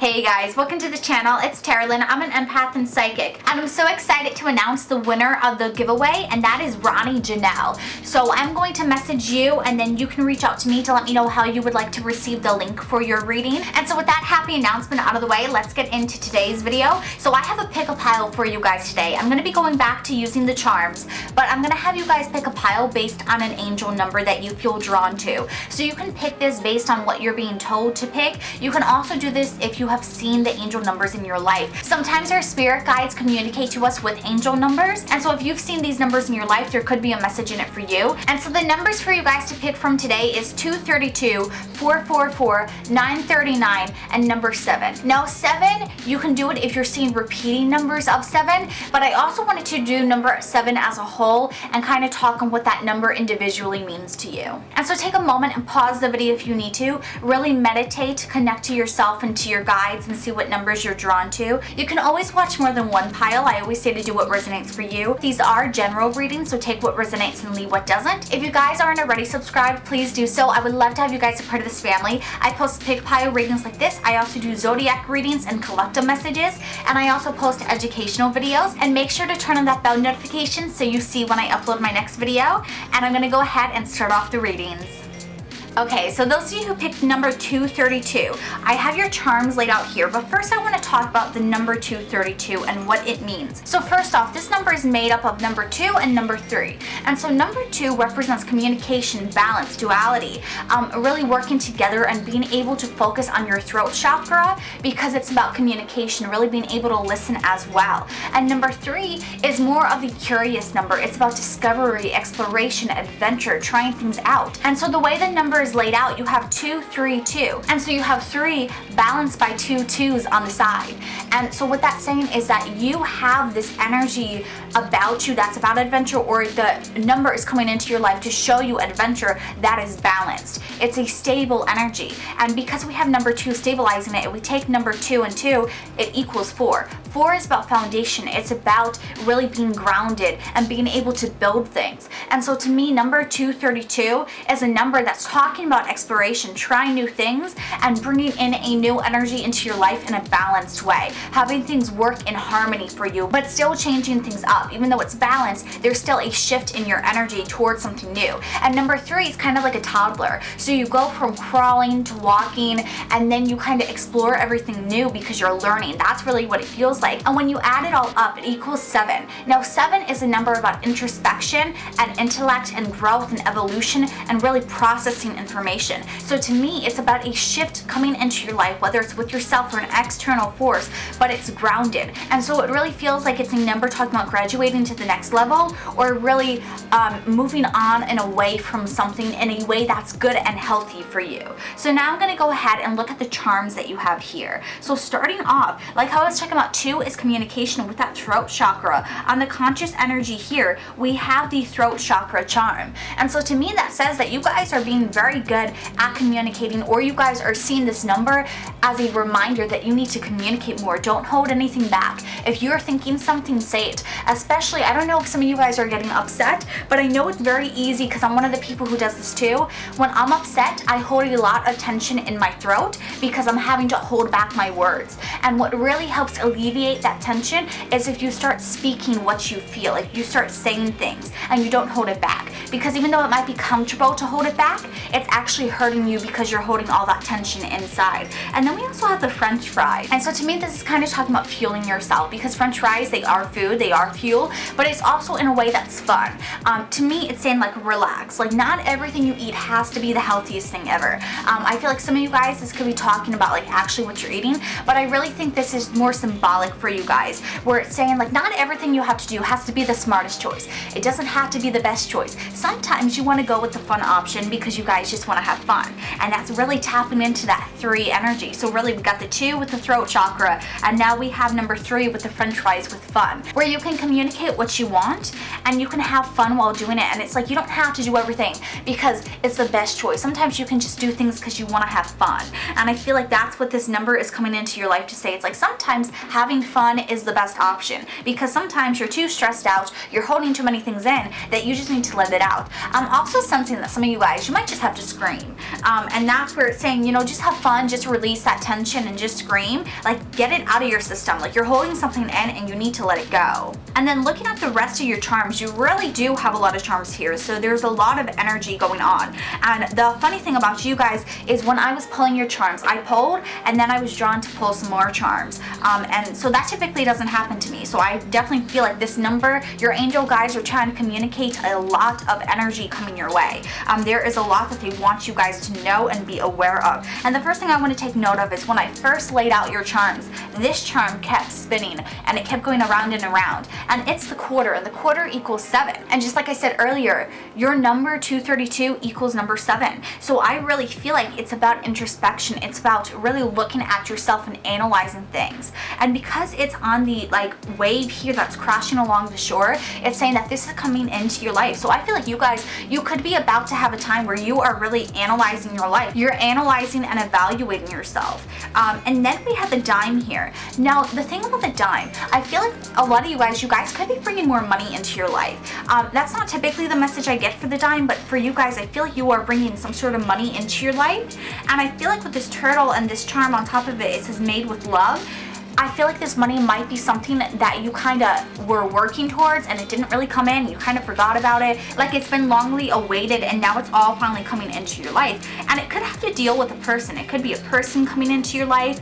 Hey guys, welcome to the channel. It's Carolyn. I'm an empath and psychic, and I'm so excited to announce the winner of the giveaway, and that is Ronnie Janelle. So I'm going to message you, and then you can reach out to me to let me know how you would like to receive the link for your reading. And so with that happy announcement out of the way, let's get into today's video. So I have a pick a pile for you guys today. I'm going to be going back to using the charms, but I'm going to have you guys pick a pile based on an angel number that you feel drawn to. So you can pick this based on what you're being told to pick. You can also do this if you have seen the angel numbers in your life. Sometimes our spirit guides communicate to us with angel numbers, and so if you've seen these numbers in your life, there could be a message in it for you. And so the numbers for you guys to pick from today is 232, 444, 939, and number 7. Now 7, you can do it if you're seeing repeating numbers of 7, but I also wanted to do number 7 as a whole and kind of talk on what that number individually means to you. And so take a moment and pause the video if you need to. Really meditate, connect to yourself and to your guides and see what numbers you're drawn to. You can always watch more than one pile. I always say to do what resonates for you. These are general readings, so take what resonates and leave what doesn't. If you guys aren't already subscribed, please do so. I would love to have you guys a part of this family. I post pick pile readings like this. I also do zodiac readings and collective messages, and I also post educational videos. And make sure to turn on that bell notification so you see when I upload my next video. And I'm gonna go ahead and start off the readings. Okay, so those of you who picked number 232, I have your charms laid out here, but first I want to talk about the number 232 and what it means. So first off, this number is made up of number 2 and number 3. And so number 2 represents communication, balance, duality, really working together and being able to focus on your throat chakra because it's about communication, really being able to listen as well. And number 3 is more of the curious number. It's about discovery, exploration, adventure, trying things out. And so the way the number is laid out, you have 2, 3, 2, and so you have 3 balanced by 2 2s on the side. And so what that's saying is that you have this energy about you that's about adventure, or the number is coming into your life to show you adventure that is balanced. It's a stable energy, and because we have number 2 stabilizing it, if we take number 2 and 2, it equals 4. 4 is about foundation. It's about really being grounded and being able to build things. And so to me, number 232 is a number that's talking about exploration, trying new things, and bringing in a new energy into your life in a balanced way. Having things work in harmony for you, but still changing things up. Even though it's balanced, there's still a shift in your energy towards something new. And number 3 is kind of like a toddler. So you go from crawling to walking, and then you kind of explore everything new because you're learning. That's really what it feels like. And when you add it all up, it equals 7. Now 7 is a number about introspection and intellect and growth and evolution and really processing information. So to me, it's about a shift coming into your life, whether it's with yourself or an external force, but it's grounded. And so it really feels like it's a number talking about graduating to the next level, or really moving on and away from something in a way that's good and healthy for you. So now I'm going to go ahead and look at the charms that you have here. So starting off, like how I was talking about, 2 is communication with that throat chakra. On the conscious energy here, we have the throat chakra charm. And so to me, that says that you guys are being very good at communicating, or you guys are seeing this number as a reminder that you need to communicate more. Don't hold anything back. If you're thinking something, say it. Especially, I don't know if some of you guys are getting upset, but I know it's very easy because I'm one of the people who does this too. When I'm upset, I hold a lot of tension in my throat because I'm having to hold back my words. And what really helps alleviate that tension is if you start speaking what you feel, if you start saying things and you don't hold it back. Because even though it might be comfortable to hold it back, it's actually hurting you because you're holding all that tension inside. And then we also have the French fries. And so to me, this is kind of talking about fueling yourself, because French fries, they are food, they are fuel, but it's also in a way that's fun. To me, it's saying like relax. Like not everything you eat has to be the healthiest thing ever. I feel like some of you guys, this could be talking about like actually what you're eating, but I really think this is more symbolic for you guys, where it's saying like not everything you have to do has to be the smartest choice. It doesn't have to be the best choice. Sometimes you want to go with the fun option because you guys just want to have fun, and that's really tapping into that 3 energy. So really, we got the 2 with the throat chakra, and now we have number 3 with the French fries with fun, where you can communicate what you want and you can have fun while doing it. And it's like you don't have to do everything because it's the best choice. Sometimes you can just do things because you want to have fun, and I feel like that's what this number is coming into your life to say. It's like sometimes having having fun is the best option, because sometimes you're too stressed out, you're holding too many things in that you just need to let it out. I'm also sensing that some of you guys, you might just have to scream. And that's where it's saying, just have fun, just release that tension and just scream. Like, get it out of your system. Like, you're holding something in and you need to let it go. And then looking at the rest of your charms, you really do have a lot of charms here. So there's a lot of energy going on. And the funny thing about you guys is when I was pulling your charms, I pulled and then I was drawn to pull some more charms. And so that typically doesn't happen to me. So I definitely feel like this number, your angel guides are trying to communicate a lot of energy coming your way. There is a lot that they want you guys to know and be aware of. And the first thing I want to take note of is when I first laid out your charms, this charm kept spinning and it kept going around and around. And it's the quarter, and the quarter equals 7. And just like I said earlier, your number 232 equals number 7. So I really feel like it's about introspection. It's about really looking at yourself and analyzing things. And because it's on the wave here that's crashing along the shore, it's saying that this is coming into your life. So I feel like you guys, you could be about to have a time where you are really analyzing your life. You're analyzing and evaluating yourself. And then we have the dime here. Now, the thing about the dime, I feel like a lot of you guys could be bringing more money into your life. That's not typically the message I get for the dime, but for you guys, I feel like you are bringing some sort of money into your life. And I feel like with this turtle and this charm on top of it, it says made with love. I feel like this money might be something that you kind of were working towards and it didn't really come in. You kind of forgot about it. Like, it's been longly awaited and now it's all finally coming into your life. And it could have to deal with a person. It could be a person coming into your life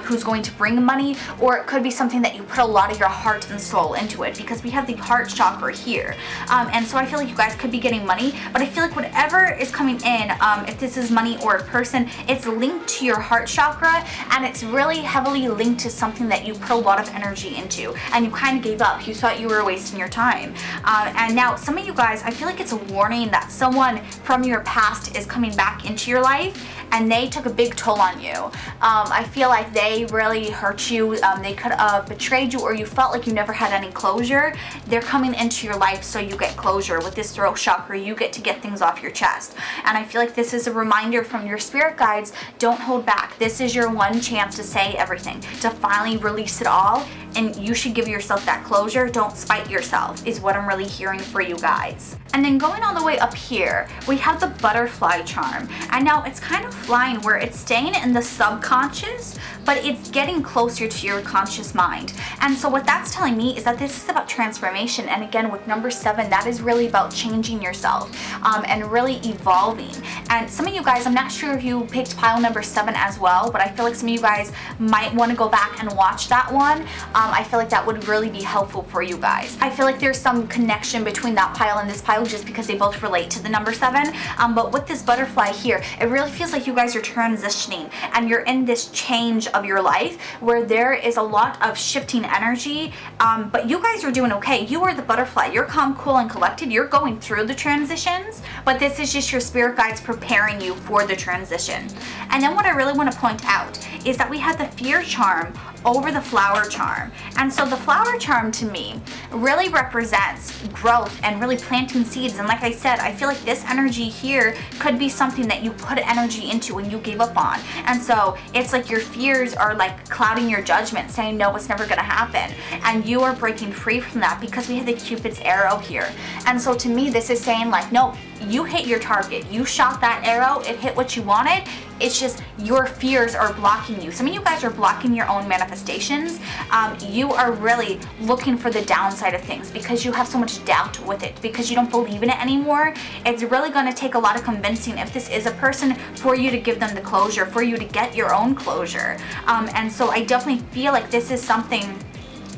who's going to bring money, or it could be something that you put a lot of your heart and soul into it, because we have the heart chakra here. And so I feel like you guys could be getting money, but I feel like whatever is coming in, if this is money or a person, it's linked to your heart chakra, and it's really heavily linked to something that you put a lot of energy into and you kind of gave up. You thought you were wasting your time. And now some of you guys, I feel like it's a warning that someone from your past is coming back into your life and they took a big toll on you. I feel like they really hurt you. They could have betrayed you, or you felt like you never had any closure. They're coming into your life so you get closure. With this throat chakra, you get to get things off your chest. And I feel like this is a reminder from your spirit guides, don't hold back. This is your one chance to say everything, to finally release it all, and you should give yourself that closure. Don't spite yourself is what I'm really hearing for you guys. And then going all the way up here, we have the butterfly charm. And now it's kind of flying where it's staying in the subconscious, but it's getting closer to your conscious mind. And so what that's telling me is that this is about transformation. And again, with number 7, that is really about changing yourself and really evolving. And some of you guys, I'm not sure if you picked pile number 7 as well, but I feel like some of you guys might want to go back and watch that one. I feel like that would really be helpful for you guys. I feel like there's some connection between that pile and this pile just because they both relate to the number 7. But with this butterfly here, it really feels like you guys are transitioning and you're in this change of your life where there is a lot of shifting energy. But you guys are doing okay. You are the butterfly. You're calm, cool, and collected. You're going through the transitions, but this is just your spirit guides preparing you for the transition. And then what I really want to point out is that we have the fear charm over the flower charm. And so the flower charm to me really represents growth and really planting seeds. And like I said, I feel like this energy here could be something that you put energy into and you gave up on. And so it's like your fears are like clouding your judgment, saying, no, it's never gonna happen. And you are breaking free from that because we have the Cupid's arrow here. And so to me, this is saying like, no, you hit your target. You shot that arrow, it hit what you wanted. It's just your fears are blocking you. Some of you guys are blocking your own manifestations. You are really looking for the downside of things because you have so much doubt with it, because you don't believe in it anymore. It's really going to take a lot of convincing if this is a person for you to give them the closure, for you to get your own closure. And so I definitely feel like this is something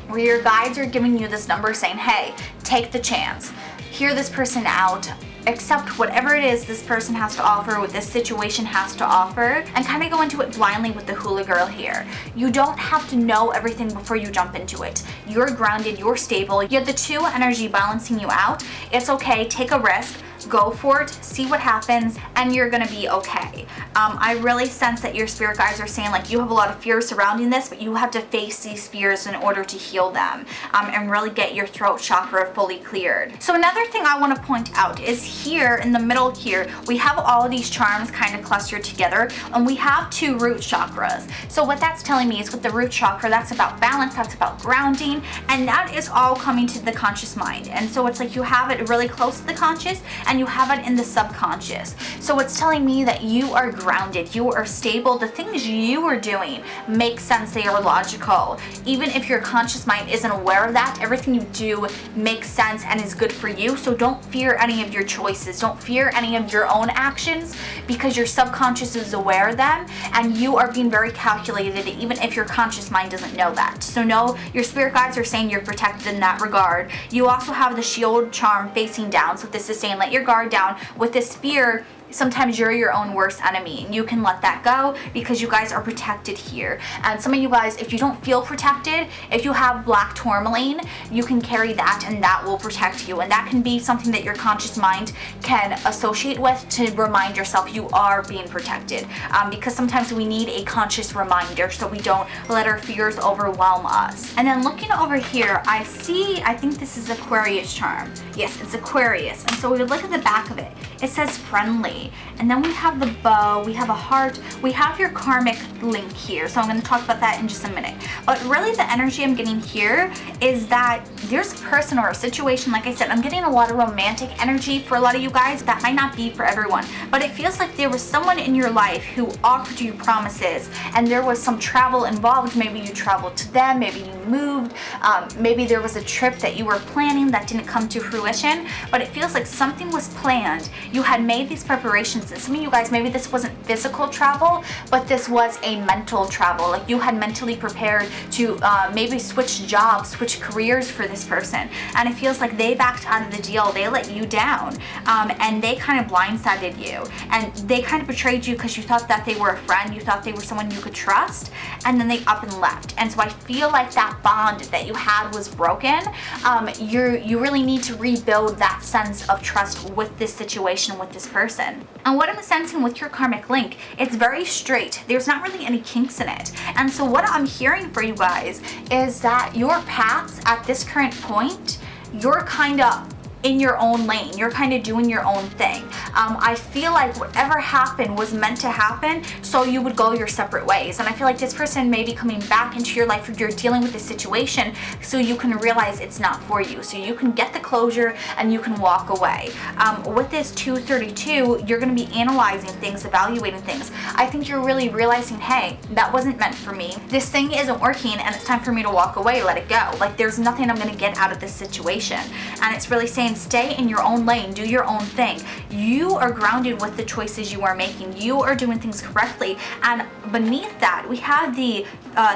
where your guides are giving you this number saying, hey, take the chance. Hear this person out. Accept whatever it is this person has to offer, what this situation has to offer, and kind of go into it blindly with the hula girl here. You don't have to know everything before you jump into it. You're grounded, you're stable, you have the 2 energy balancing you out. It's okay, take a risk. go for it, see what happens, and you're gonna be okay. I really sense that your spirit guides are saying like you have a lot of fears surrounding this, but you have to face these fears in order to heal them, and really get your throat chakra fully cleared. So another thing I want to point out is here in the middle here, we have all of these charms kind of clustered together, and we have 2 root chakras. So what that's telling me is with the root chakra, that's about balance, that's about grounding, and that is all coming to the conscious mind. And so it's like you have it really close to the conscious and you have it in the subconscious. So it's telling me that you are grounded, you are stable, the things you are doing make sense, they are logical. Even if your conscious mind isn't aware of that, everything you do makes sense and is good for you. So don't fear any of your choices, don't fear any of your own actions, because your subconscious is aware of them and you are being very calculated even if your conscious mind doesn't know that. So no, your spirit guides are saying you're protected in that regard. You also have the shield charm facing down, so this is saying let your guard down. With this fear, sometimes you're your own worst enemy and you can let that go because you guys are protected here. And some of you guys, if you don't feel protected, if you have black tourmaline, you can carry that and that will protect you. And that can be something that your conscious mind can associate with to remind yourself you are being protected, because sometimes we need a conscious reminder so we don't let our fears overwhelm us. And then looking over here, I think this is Aquarius charm. Yes, it's Aquarius. And so we would look at the back of it. It says friendly. And then we have the bow, we have a heart, we have your karmic link here. So I'm going to talk about that in just a minute. But really the energy I'm getting here is that there's a person or a situation, like I said, I'm getting a lot of romantic energy for a lot of you guys. That might not be for everyone, but it feels like there was someone in your life who offered you promises and there was some travel involved. Maybe you traveled to them, maybe you moved, maybe there was a trip that you were planning that didn't come to fruition, but it feels like something was planned. You had made these preparations, and some of you guys, maybe this wasn't physical travel, but this was a mental travel. Like you had mentally prepared to maybe switch jobs, switch careers for this person, and it feels like they backed out of the deal, they let you down, and they kind of blindsided you, and they kind of betrayed you because you thought that they were a friend, you thought they were someone you could trust, and then they up and left. And so I feel like that bond that you had was broken. You really need to rebuild that sense of trust with this situation, with this person. And what I'm sensing with your karmic link, it's very straight. There's not really any kinks in it. And so what I'm hearing for you guys is that your paths at this current point, you're kind of in your own lane, you're kind of doing your own thing. I feel like whatever happened was meant to happen, so you would go your separate ways. And I feel like this person may be coming back into your life if you're dealing with this situation, so you can realize it's not for you, so you can get the closure and you can walk away. With this 232, you're going to be analyzing things, evaluating things. I think you're really realizing, hey, that wasn't meant for me. This thing isn't working and it's time for me to walk away, let it go. Like there's nothing I'm going to get out of this situation. And it's really saying stay in your own lane, do your own thing. You are grounded with the choices you are making. You are doing things correctly. And beneath that, we have the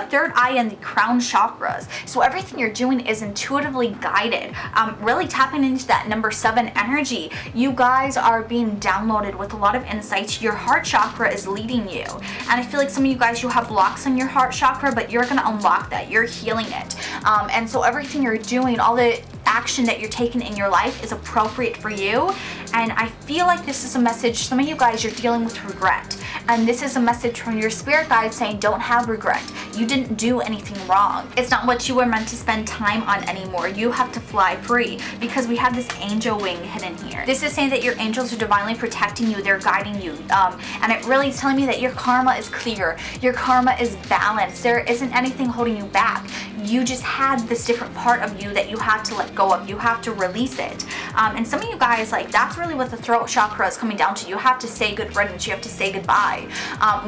third eye and the crown chakras. So everything you're doing is intuitively guided. Really tapping into that number 7 energy. You guys are being downloaded with a lot of insights. Your heart chakra is leading you. And I feel like some of you guys, you have blocks on your heart chakra, but you're going to unlock that. You're healing it. And so everything you're doing, all the action that you're taking in your life is appropriate for you. And I feel like this is a message, some of you guys, you're dealing with regret. And this is a message from your spirit guide saying don't have regret. You didn't do anything wrong. It's not what you were meant to spend time on anymore. You have to fly free, because we have this angel wing hidden here. This is saying that your angels are divinely protecting you. They're guiding you. And it really is telling me that your karma is clear. Your karma is balanced. There isn't anything holding you back. You just had this different part of you that you had to let go of. You have to release it. And some of you guys, like, that's really what the throat chakra is coming down to. You have to say good riddance. You have to say goodbye.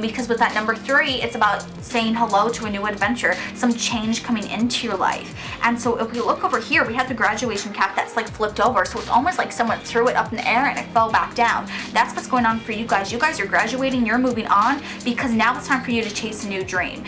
Because with that number 3, it's about saying hello to a new adventure, some change coming into your life. And so if we look over here, we have the graduation cap that's like flipped over. So it's almost like someone threw it up in the air and it fell back down. That's what's going on for you guys. You guys are graduating, you're moving on, because now it's time for you to chase a new dream.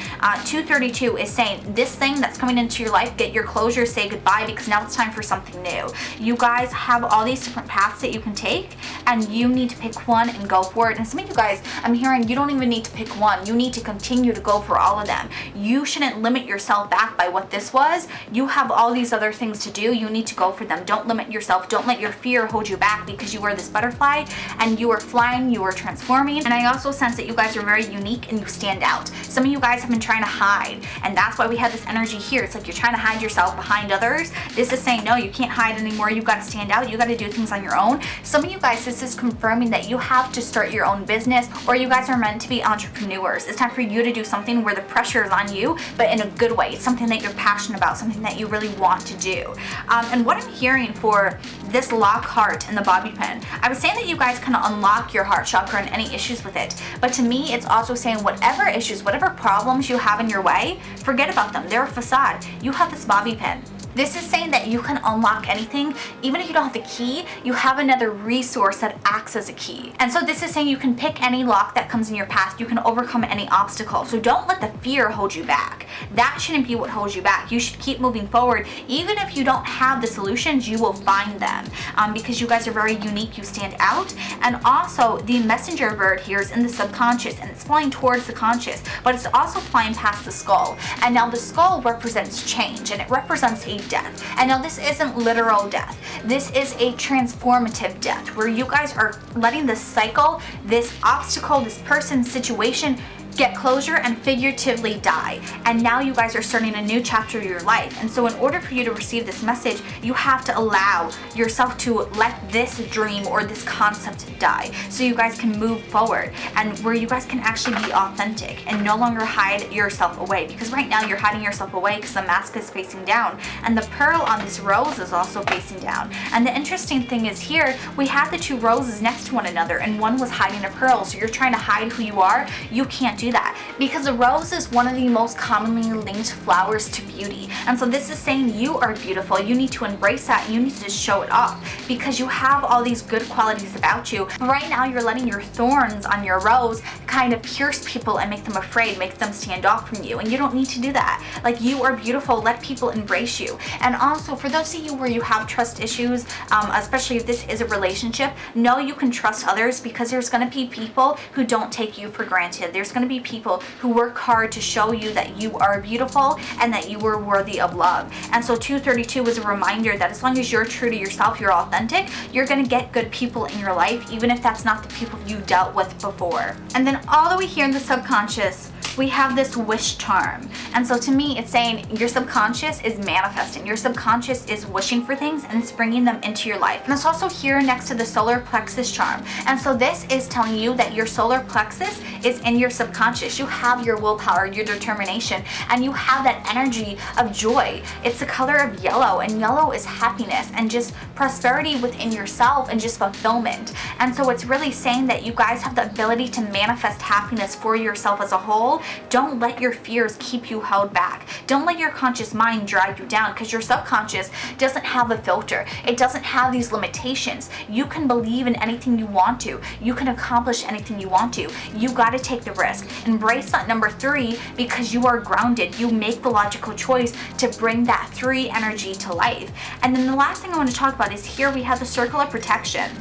232 is saying this thing that's that's coming into your life, get your closure, say goodbye, because now it's time for something new. You guys have all these different paths that you can take, and you need to pick one and go for it. And some of you guys, I'm hearing you don't even need to pick one. You need to continue to go for all of them. You shouldn't limit yourself back by what this was. You have all these other things to do. You need to go for them. Don't limit yourself. Don't let your fear hold you back, because you are this butterfly and you are flying, you are transforming. And I also sense that you guys are very unique and you stand out. Some of you guys have been trying to hide, and that's why we have this energy here. It's like you're trying to hide yourself behind others. This is saying, no, you can't hide anymore. You got to stand out. You got to do things on your own. Some of you guys, this is confirming that you have to start your own business, or you guys are meant to be entrepreneurs. It's time for you to do something where the pressure is on you, but in a good way. It's something that you're passionate about, something that you really want to do. And what I'm hearing for this lock heart and the bobby pin, I was saying that you guys kind of unlock your heart chakra and any issues with it. But to me, it's also saying whatever issues, whatever problems you have in your way, forget about them. They're a facade. You have this bobby pin. This is saying that you can unlock anything. Even if you don't have the key, you have another resource that acts as a key. And so this is saying you can pick any lock that comes in your path. You can overcome any obstacle. So don't let the fear hold you back. That shouldn't be what holds you back. You should keep moving forward. Even if you don't have the solutions, you will find them, because you guys are very unique. You stand out. And also the messenger bird here is in the subconscious, and it's flying towards the conscious, but it's also flying past the skull. And now the skull represents change, and it represents a death. And now this isn't literal death. This is a transformative death, where you guys are letting this cycle, this obstacle, this person, situation get closure and figuratively die. And now you guys are starting a new chapter of your life. And so in order for you to receive this message, you have to allow yourself to let this dream or this concept die, so you guys can move forward, and where you guys can actually be authentic and no longer hide yourself away. Because right now you're hiding yourself away because the mask is facing down, and the pearl on this rose is also facing down. And the interesting thing is here, we have the two roses next to one another, and one was hiding a pearl. So you're trying to hide who you are. You can't do that, because the rose is one of the most commonly linked flowers to beauty. And so this is saying you are beautiful. You need to embrace that. You need to show it off, because you have all these good qualities about you. But right now you're letting your thorns on your rose kind of pierce people and make them afraid, make them stand off from you. And you don't need to do that. Like, you are beautiful. Let people embrace you. And also, for those of you where you have trust issues, especially if this is a relationship, know you can trust others, because there's going to be people who don't take you for granted. There's going to be people who work hard to show you that you are beautiful and that you are worthy of love. And so 232 was a reminder that as long as you're true to yourself, you're authentic, you're going to get good people in your life, even if that's not the people you dealt with before. And then all the way here in the subconscious, we have this wish charm. And so to me, it's saying your subconscious is manifesting. Your subconscious is wishing for things, and it's bringing them into your life. And it's also here next to the solar plexus charm. And so this is telling you that your solar plexus is in your subconscious. You have your willpower, your determination, and you have that energy of joy. It's the color of yellow, and yellow is happiness and just prosperity within yourself and just fulfillment. And so it's really saying that you guys have the ability to manifest happiness for yourself as a whole. Don't let your fears keep you held back. Don't let your conscious mind drag you down, because your subconscious doesn't have a filter. It doesn't have these limitations. You can believe in anything you want to. You can accomplish anything you want to. You got to take the risk. Embrace that number 3, because you are grounded. You make the logical choice to bring that 3 energy to life. And then the last thing I want to talk about is here we have the circle of protection.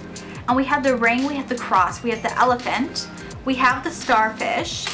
And we have the ring, we have the cross, we have the elephant, we have the starfish,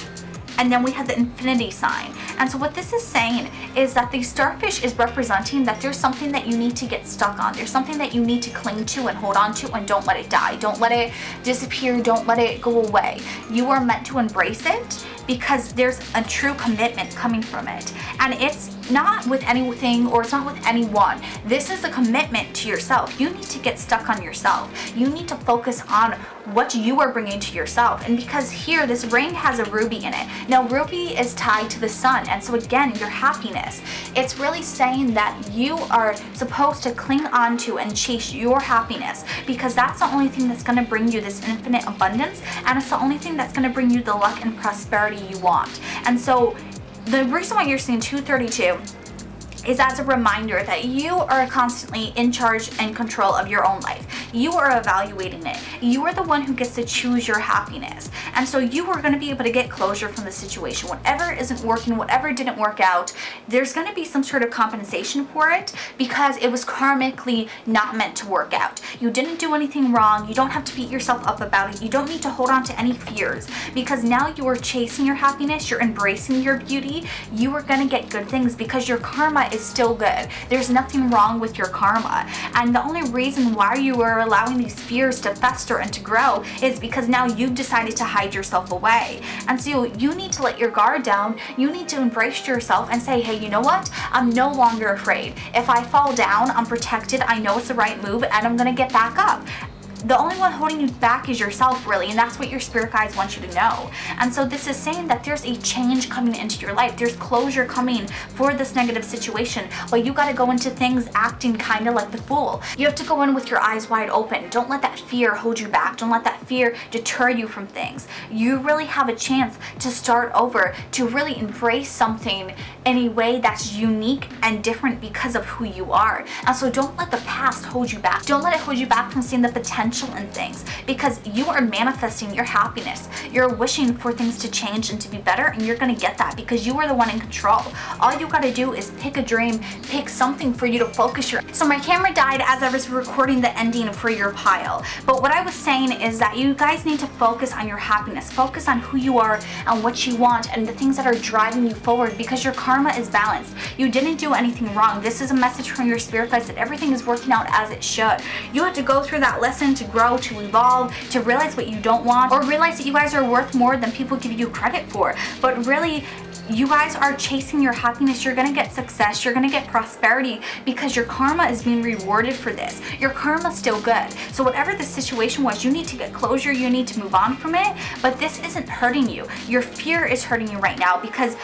and then we have the infinity sign. And so what this is saying is that the starfish is representing that there's something that you need to get stuck on. There's something that you need to cling to and hold on to, and don't let it die. Don't let it disappear. Don't let it go away. You are meant to embrace it, because there's a true commitment coming from it. And it's not with anything, or it's not with anyone. This is a commitment to yourself. You need to get stuck on yourself. You need to focus on what you are bringing to yourself. And because here, this ring has a ruby in it. Now, ruby is tied to the sun. And so again, your happiness. It's really saying that you are supposed to cling on to and chase your happiness, because that's the only thing that's going to bring you this infinite abundance. And it's the only thing that's going to bring you the luck and prosperity you want. And so the reason why you're seeing 232 is as a reminder that you are constantly in charge and control of your own life. You are evaluating it. You are the one who gets to choose your happiness. And so you are going to be able to get closure from the situation. Whatever isn't working, whatever didn't work out, there's going to be some sort of compensation for it because it was karmically not meant to work out. You didn't do anything wrong. You don't have to beat yourself up about it. You don't need to hold on to any fears because now you are chasing your happiness. You're embracing your beauty. You are going to get good things because your karma is still good. There's nothing wrong with your karma. And the only reason why you are allowing these fears to fester and to grow is because now you've decided to hide yourself away. And so you need to let your guard down. You need to embrace yourself and say, hey, you know what? I'm no longer afraid. If I fall down, I'm protected. I know it's the right move and I'm going to get back up. The only one holding you back is yourself, really, and that's what your spirit guides want you to know. And so this is saying that there's a change coming into your life. There's closure coming for this negative situation, but you got to go into things acting kind of like the fool. You have to go in with your eyes wide open. Don't let that fear hold you back. Don't let that fear deter you from things. You really have a chance to start over, to really embrace something in a way that's unique and different because of who you are. And so don't let the past hold you back. Don't let it hold you back from seeing the potential in things because you are manifesting your happiness. You're wishing for things to change and to be better, and you're going to get that because you are the one in control. All you got to do is pick a dream, pick something for you to focus your. So my camera died as I was recording the ending for your pile. But what I was saying is that you guys need to focus on your happiness, focus on who you are and what you want and the things that are driving you forward because your karma is balanced. You didn't do anything wrong. This is a message from your spirit guides that everything is working out as it should. You have to go through that lesson to grow, to evolve, to realize what you don't want, or realize that you guys are worth more than people give you credit for. But really, you guys are chasing your happiness. You're gonna get success. You're gonna get prosperity because your karma is being rewarded for this. Your karma's still good. So whatever the situation was, you need to get closure. You need to move on from it. But this isn't hurting you. Your fear is hurting you right now because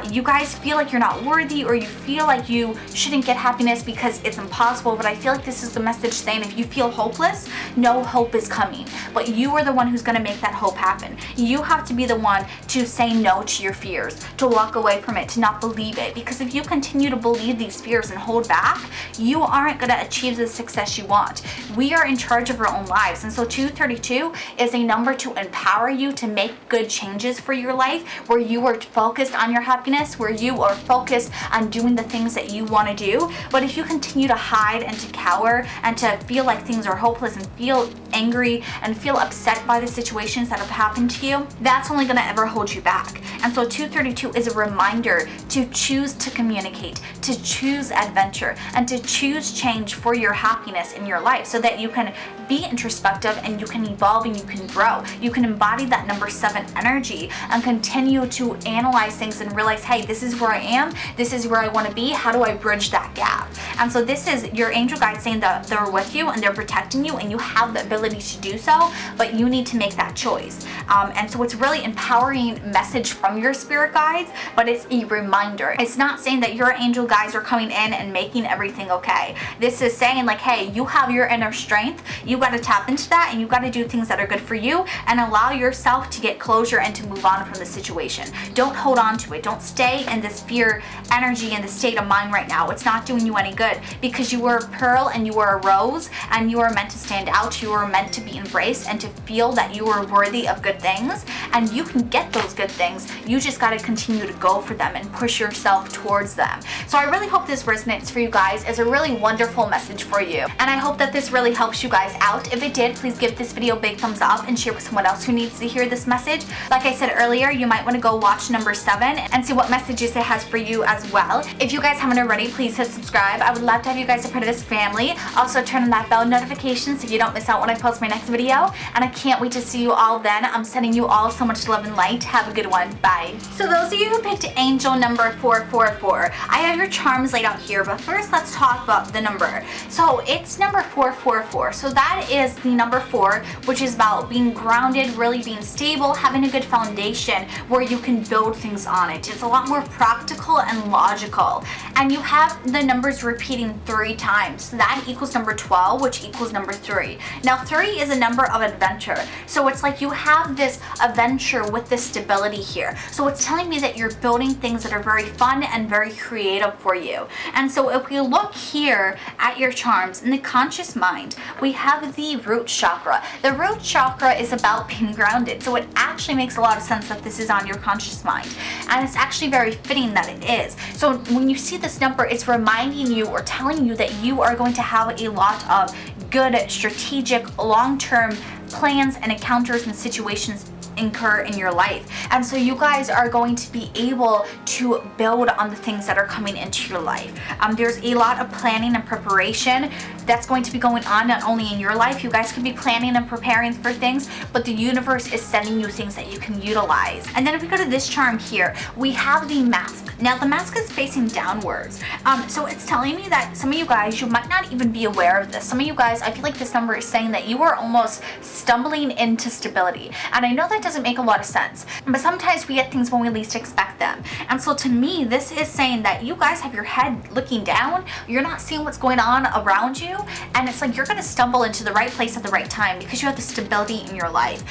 you guys feel like you're not worthy, or you feel like you shouldn't get happiness because it's impossible. But I feel like this is the message saying if you feel hopeless, no hope is coming. But you are the one who's gonna make that hope happen. You have to be the one to say no to your fears, to walk away from it, to not believe it, because if you continue to believe these fears and hold back, you aren't going to achieve the success you want. We are in charge of our own lives, and so 232 is a number to empower you to make good changes for your life, where you are focused on your happiness, where you are focused on doing the things that you want to do. But if you continue to hide and to cower and to feel like things are hopeless and feel angry and feel upset by the situations that have happened to you, that's only going to ever hold you back. And so 232 is a reminder to choose to communicate, to choose adventure, and to choose change for your happiness in your life so that you can be introspective and you can evolve and you can grow. You can embody that number 7 energy and continue to analyze things and realize, hey, this is where I am, this is where I want to be, how do I bridge that gap? And so this is your angel guides saying that they're with you and they're protecting you and you have the ability to do so, but you need to make that choice. And so it's really empowering message from your spirit guides, but it's a reminder. It's not saying that your angel guides are coming in and making everything okay. This is saying like, hey, you have your inner strength. You got to tap into that and you got to do things that are good for you and allow yourself to get closure and to move on from the situation. Don't hold on to it. Don't stay in this fear energy and the state of mind right now. It's not doing you any good because you are a pearl and you are a rose and you are meant to stand out. You are meant to be embraced and to feel that you are worthy of good things, and you can get those good things. You just got to continue to go for them and push yourself towards them. So I really hope this resonates for you guys. It's a really wonderful message for you, and I hope that this really helps you guys out. If it did, please give this video a big thumbs up and share with someone else who needs to hear this message. Like I said earlier, you might want to go watch number 7 and see what messages it has for you as well. If you guys haven't already, please hit subscribe. I would love to have you guys a part of this family. Also turn on that bell notification so you don't miss out when I post my next video, and I can't wait to see you all then. I'm sending you all so much love and light. Have a good one. Bye. So those of you who picked angel number 444, I have your charms laid out here, but first let's talk about the number. So it's number 444. So that is the number 4, which is about being grounded, really being stable, having a good foundation where you can build things on it. It's a lot more practical and logical. And you have the numbers repeating 3 times. So that equals number 12, which equals number 3. Now 3 is a number of adventure. So it's like you have this adventure with this stability here. So it's telling me that you're building things that are very fun and very creative for you. And so if we look here at your charms in the conscious mind, we have the root chakra. The root chakra is about being grounded. So it actually makes a lot of sense that this is on your conscious mind. And it's actually very fitting that it is. So when you see this number, it's reminding you or telling you that you are going to have a lot of good, strategic, long-term plans and encounters and situations incur in your life. And so you guys are going to be able to build on the things that are coming into your life. There's a lot of planning and preparation that's going to be going on not only in your life. You guys could be planning and preparing for things, but the universe is sending you things that you can utilize. And then if we go to this charm here, we have the mask. Now the mask is facing downwards. So it's telling me that some of you guys, you might not even be aware of this. Some of you guys, I feel like this number is saying that you are almost stumbling into stability. And I know that doesn't make a lot of sense, but sometimes we get things when we least expect them. And so to me, this is saying that you guys have your head looking down, you're not seeing what's going on around you, and it's like you're going to stumble into the right place at the right time because you have the stability in your life.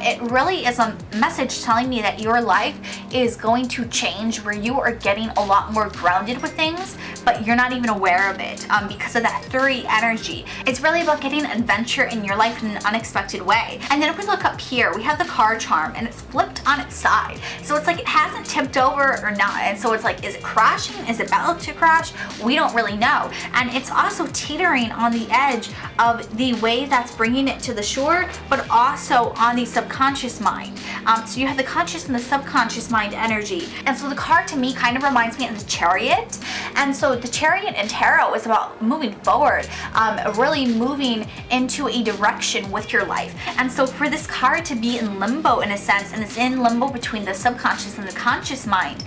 It really is a message telling me that your life is going to change, where you are getting a lot more grounded with things, but you're not even aware of it because of that 3 energy. It's really about getting adventure in your life in an unexpected way. And then if we look up here, we have the car charm, and it's flipped on its side. So it's like it hasn't tipped over or not. And so it's like, is it crashing? Is it about to crash? We don't really know. And it's also teetering on the edge of the wave that's bringing it to the shore, but also on the subconscious mind. So you have the conscious and the subconscious mind energy. And so the card to me kind of reminds me of the Chariot. And so the Chariot in tarot is about moving forward, really moving into a direction with your life. And so for this card to be in limbo in a sense, and it's in limbo between the subconscious and the conscious mind,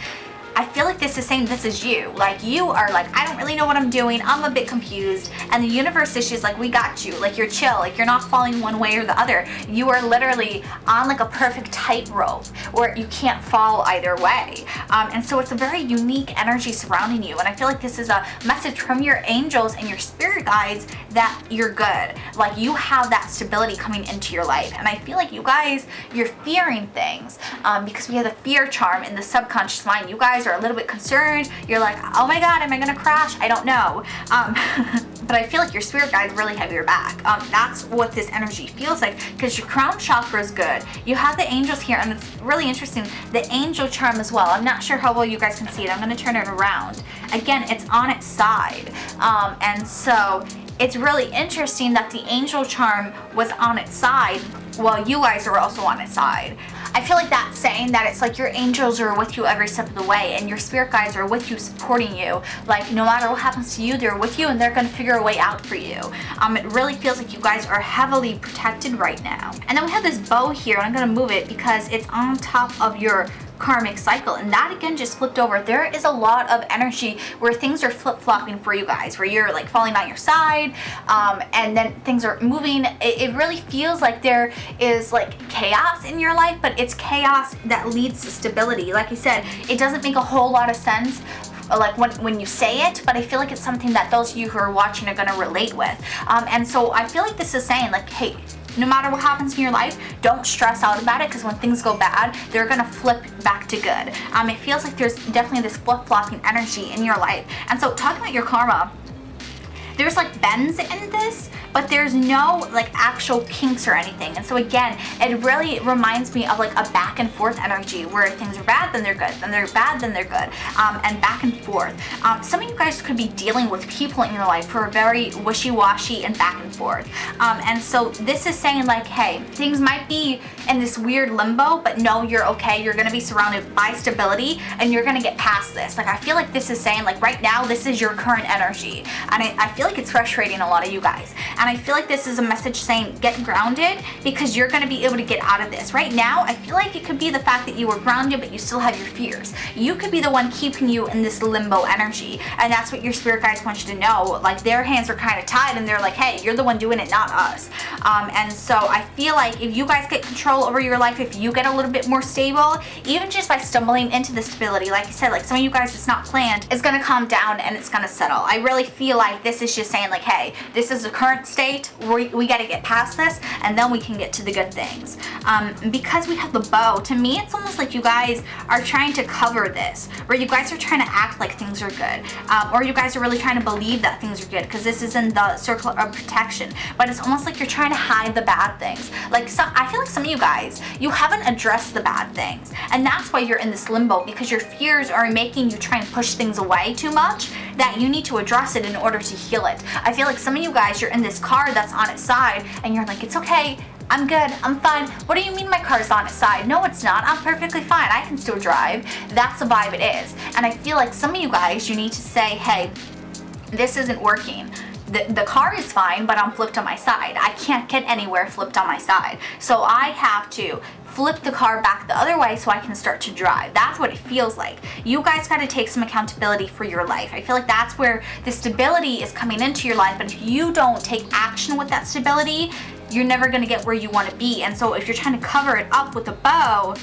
I feel like this is saying this is you. Like you are like, I don't really know what I'm doing. I'm a bit confused. And the universe is just like, we got you. Like you're chill. Like you're not falling one way or the other. You are literally on like a perfect tightrope where you can't fall either way. And so it's a very unique energy surrounding you. And I feel like this is a message from your angels and your spirit guides that you're good. Like you have that stability coming into your life. And I feel like you guys, you're fearing things because we have the fear charm in the subconscious mind. You guys are a little bit concerned. You're like, oh my God, am I gonna crash? I don't know. But I feel like your spirit guides really have your back. That's what this energy feels like, because your crown chakra is good. You have the angels here, and it's really interesting, the angel charm as well. I'm not sure how well you guys can see it. I'm gonna turn it around. Again, it's on its side. And so it's really interesting that the angel charm was on its side while you guys are also on its side. I feel like that's saying that it's like your angels are with you every step of the way, and your spirit guides are with you, supporting you. Like no matter what happens to you, they're with you and they're going to figure a way out for you. It really feels like you guys are heavily protected right now. And then we have this bow here, and I'm going to move it because it's on top of your karmic cycle, and that again just flipped over. There is a lot of energy where things are flip-flopping for you guys, where you're like falling on your side, and then things are moving. It really feels like there is like chaos in your life, but it's chaos that leads to stability. Like I said, it doesn't make a whole lot of sense like when you say it, but I feel like it's something that those of you who are watching are going to relate with. And so I feel like this is saying like, hey, no matter what happens in your life, don't stress out about it, because when things go bad, they're gonna flip back to good. It feels like there's definitely this flip-flopping energy in your life. And so talking about your karma, there's like bends in this, but there's no like actual kinks or anything. And so again, it really reminds me of like a back and forth energy where things are bad, then they're good, then they're bad, then they're good, and back and forth. Some of you guys could be dealing with people in your life who are very wishy-washy and back and forth. And so this is saying like, hey, things might be in this weird limbo, but no, you're okay. You're gonna be surrounded by stability and you're gonna get past this. Like I feel like this is saying like right now, this is your current energy. And I feel like it's frustrating a lot of you guys. And I feel like this is a message saying get grounded, because you're going to be able to get out of this. Right now, I feel like it could be the fact that you were grounded, but you still have your fears. You could be the one keeping you in this limbo energy. And that's what your spirit guides want you to know. Like their hands are kind of tied and they're like, hey, you're the one doing it, not us. And so I feel like if you guys get control over your life, if you get a little bit more stable, even just by stumbling into the stability, like I said, like some of you guys, it's not planned, it's going to calm down and it's going to settle. I really feel like this is just saying like, hey, this is the current state. We got to get past this, and then we can get to the good things. Because we have the bow, to me it's almost like you guys are trying to cover this, where you guys are trying to act like things are good, or you guys are really trying to believe that things are good, because this is in the circle of protection. But it's almost like you're trying to hide the bad things. Like, I feel like some of you guys, you haven't addressed the bad things, and that's why you're in this limbo, because your fears are making you try and push things away too much, that you need to address it in order to heal it. I feel like some of you guys, you're in this car that's on its side, and you're like, it's okay, I'm good, I'm fine. What do you mean my car's on its side? No, it's not. I'm perfectly fine. I can still drive. That's the vibe it is. And I feel like some of you guys, you need to say, hey, this isn't working. The car is fine, but I'm flipped on my side. I can't get anywhere flipped on my side. So I have to flip the car back the other way so I can start to drive. That's what it feels like. You guys got to take some accountability for your life. I feel like that's where the stability is coming into your life, but if you don't take action with that stability, you're never going to get where you want to be. And so if you're trying to cover it up with a bow,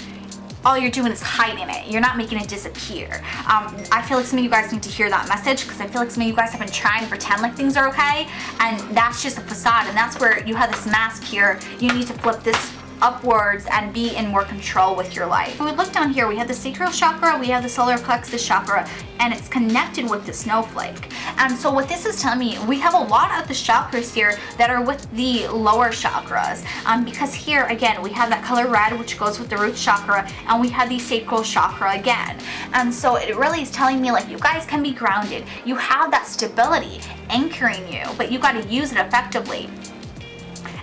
all you're doing is hiding it. You're not making it disappear. I feel like some of you guys need to hear that message, because I feel like some of you guys have been trying to pretend like things are okay, and that's just a facade, and that's where you have this mask here. You need to flip this upwards and be in more control with your life. When we look down here, we have the sacral chakra, we have the solar plexus chakra, and it's connected with the snowflake. And so what this is telling me, we have a lot of the chakras here that are with the lower chakras, because here again we have that color red, which goes with the root chakra, and we have the sacral chakra again. And so it really is telling me, like, you guys can be grounded. You have that stability anchoring you, but you got to use it effectively.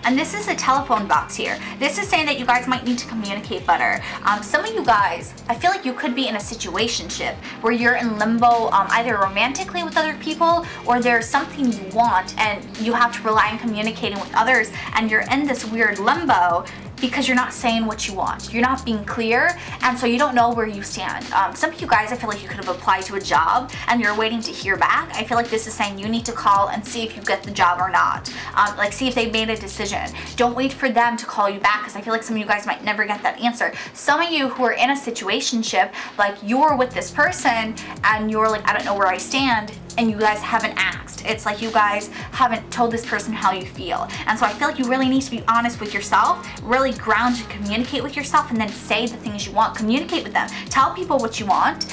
And this is a telephone box here. This is saying that you guys might need to communicate better. Some of you guys, I feel like you could be in a situationship where you're in limbo, either romantically with other people, or there's something you want and you have to rely on communicating with others, and you're in this weird limbo because you're not saying what you want. You're not being clear, and so you don't know where you stand. Some of you guys, I feel like you could have applied to a job and you're waiting to hear back. I feel like this is saying you need to call and see if you get the job or not. Like, see if they made a decision. Don't wait for them to call you back, because I feel like some of you guys might never get that answer. Some of you who are in a situationship, like you're with this person and you're like, I don't know where I stand, and you guys haven't asked. It's like you guys haven't told this person how you feel. And so I feel like you really need to be honest with yourself, really ground and communicate with yourself, and then say the things you want. Communicate with them. Tell people what you want,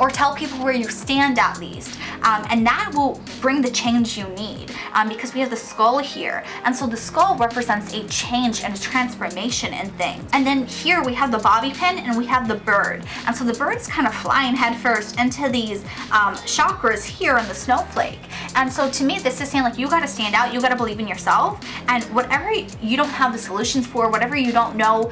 or tell people where you stand at least. And that will bring the change you need, because we have the skull here. And so the skull represents a change and a transformation in things. And then here we have the bobby pin and we have the bird. And so the bird's kind of flying headfirst into these chakras here in the snowflake. And so to me, this is saying, like, you got to stand out, you got to believe in yourself, and whatever you don't have the solutions for, whatever you don't know